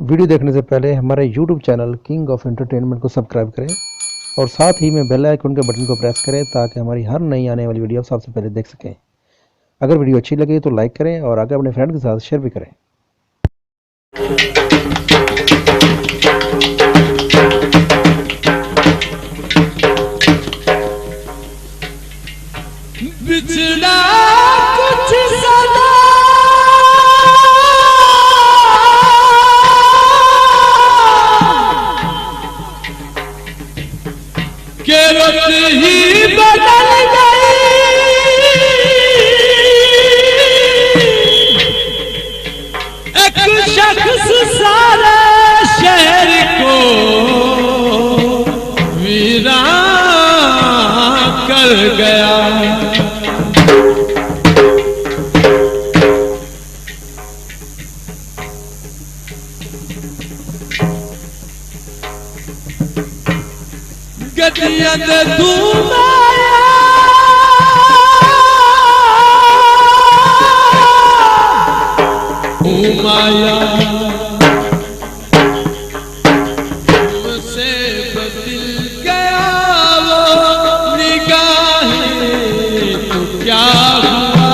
Video देखने से पहले हमारे YouTube channel king of entertainment को सब्सक्राइब करें और साथ ही में बेल आइकन के बटन को प्रेस करें ताकि हमारी हर नई आने वाली वीडियो आप सबसे पहले देख सकें। अगर वीडियो अच्छी लगे तो लाइक करें और आगे अपने फ्रेंड के साथ शेयर भी करें। बिछड़ा कुछ सदा के रुत ही बदल गई, एक शख्स सारे शहर को वीरान कर गया। गदिया दे धूमाया माया तुमसे बदल गया वो निगाहें, तो क्या हुआ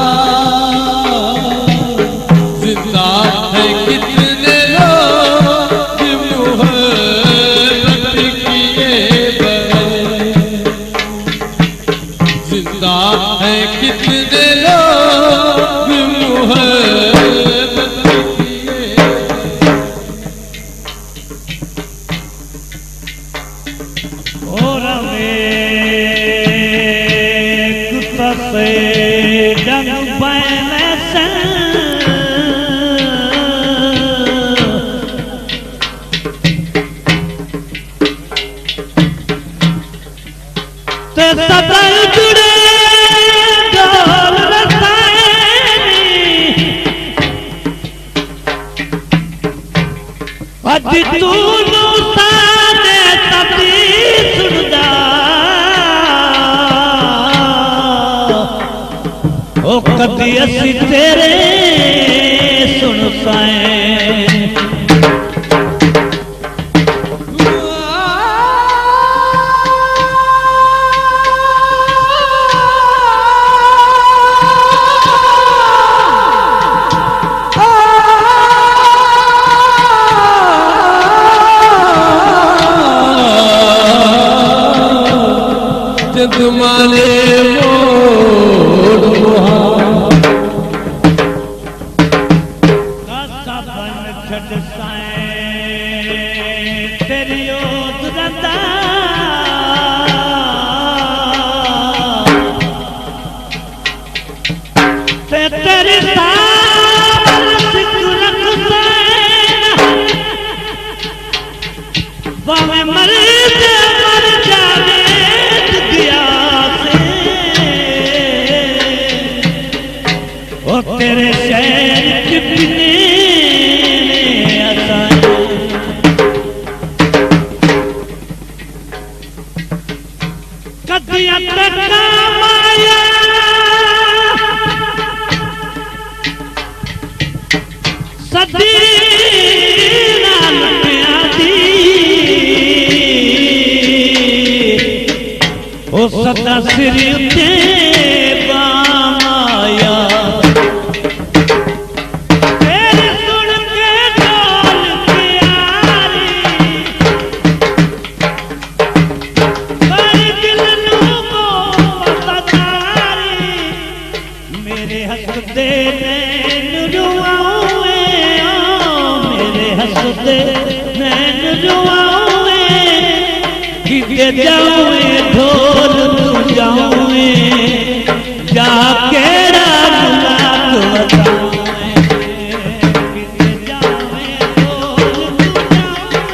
जिंदा है कितने लोग मोहब्बत किए बगैर, जिंदा है कितने लोग मोहब्बत किए। और कुत्ता से डंग बैने से ते सदल जुड़े डोल रसायनी अज तू साने तभी सुनदा ओ कदी असी तेरे सुन साए। तुम्हारे मोड़ बन छड़ साए तेरी दुरंदा ते तेरी भावे मर जावे दिया से ओ तेरे शहर कितने आसान कदियां तक माया सदी नाल प्यादी ओ सदा सिर ते बामाया तेरे सुन के डोल प्यारी कर दिल नू वफादारी मेरे हसदे नैन रुआवे मेरे हसदे नैन रुआवे किते जावे ढोल तू जावे जाके रात बतावे किते जावे ढोल तू जावे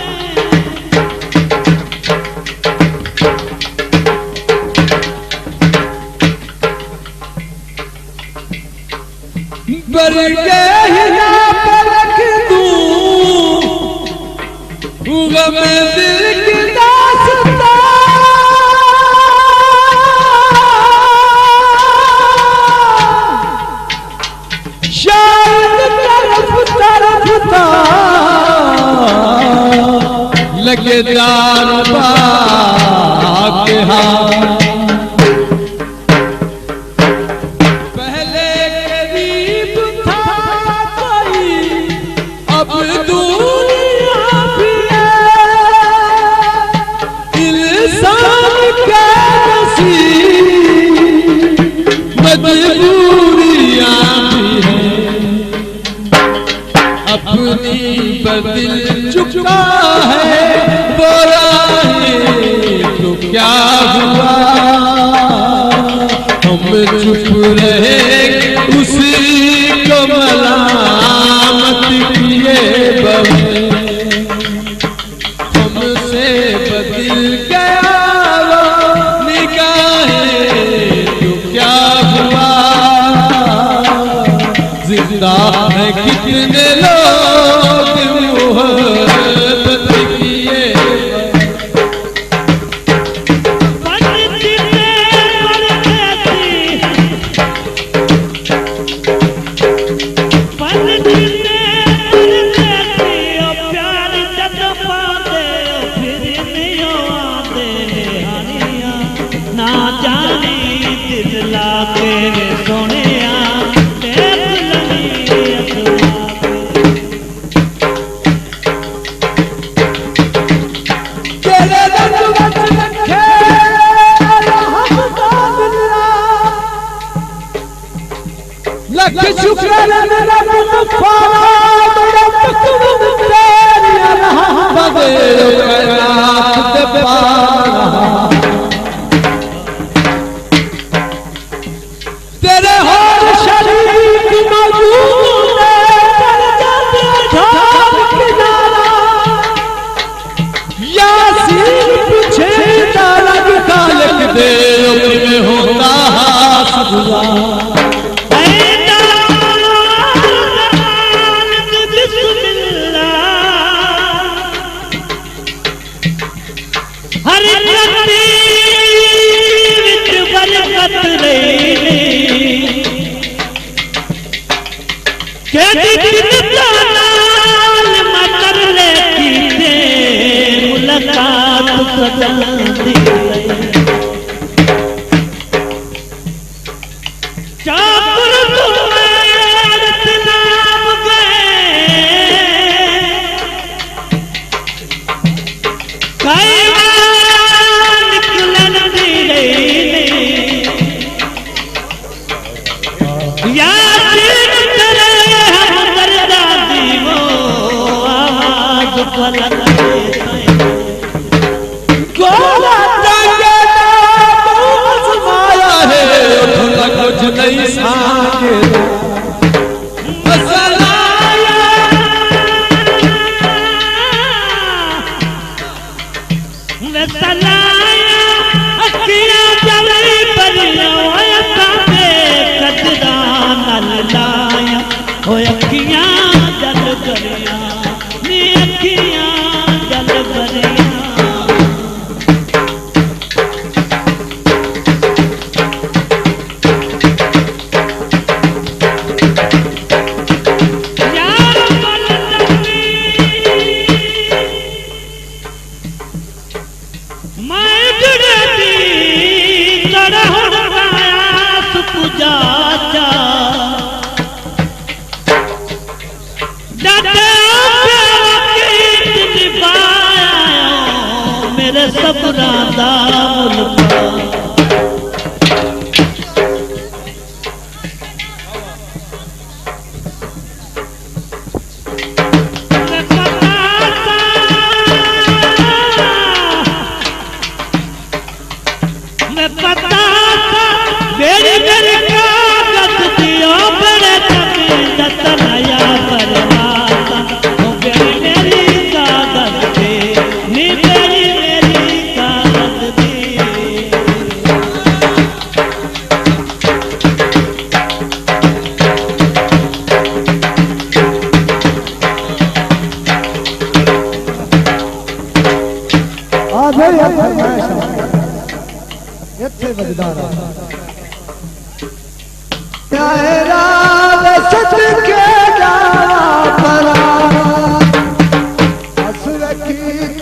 बर गए ना पलक दूं गम दिल की दास्तां शायद तरफ तरफ था लगे दार के हाथ पहले करीब था कोई अब दूरियां भी है इंसान का नसीब मजबूरियां भी है अपनी बदल चुका है बोला तो क्या हुआ हम चुप रहे उसी को मलामत किए बहे हमसे बदल गया वो निगाहें तो क्या हुआ जिंदा है कितने लोग मोहब्बत किए ना जाने दिल लागे सोने तेरे हर शरीक मौजूद यासीन पूछे तारक खालक दे में होता हाथ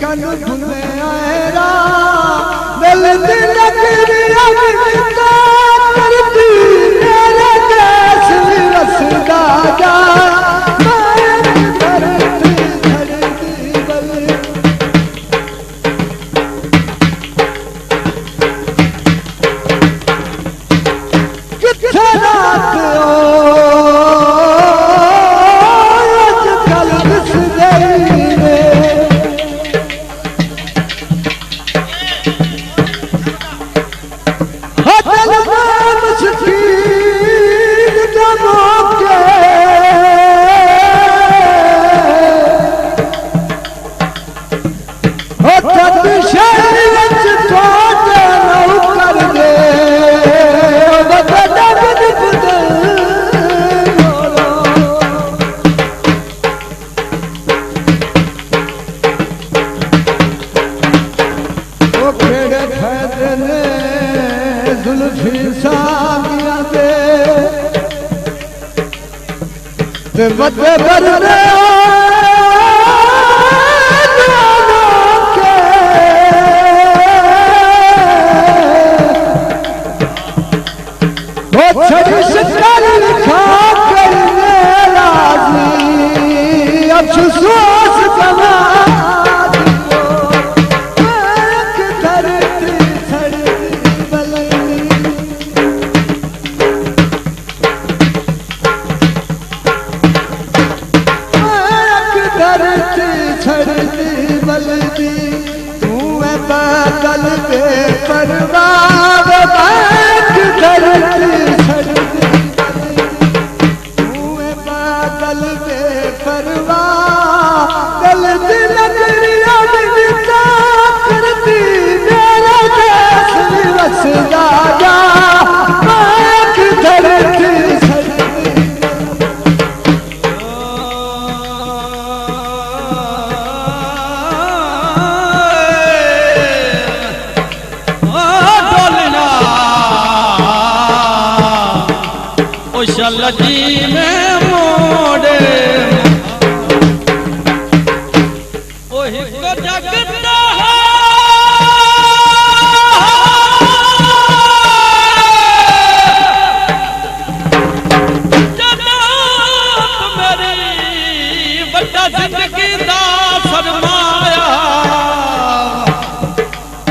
कन सागिया दे ते बदे बरने छड़ी शिकार खा कर राजी अफसोस कमा धरती छड़ी बलनी धरती छड़ी बलनी तू है बादल पे परवाह धरती लजी में मोड़े ओही को जगता है जनाब मेरी बड़ा जिंदगी दा सरमाया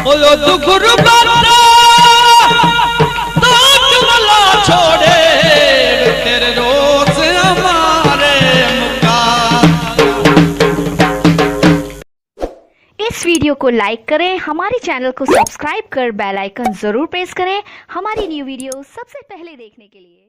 ओ तू गुरबाता तो जुमला छोड़े इस वीडियो को लाइक करें, हमारे चैनल को सब्सक्राइब कर बेल आइकन जरूर प्रेस करें हमारी न्यू वीडियो सबसे पहले देखने के लिए।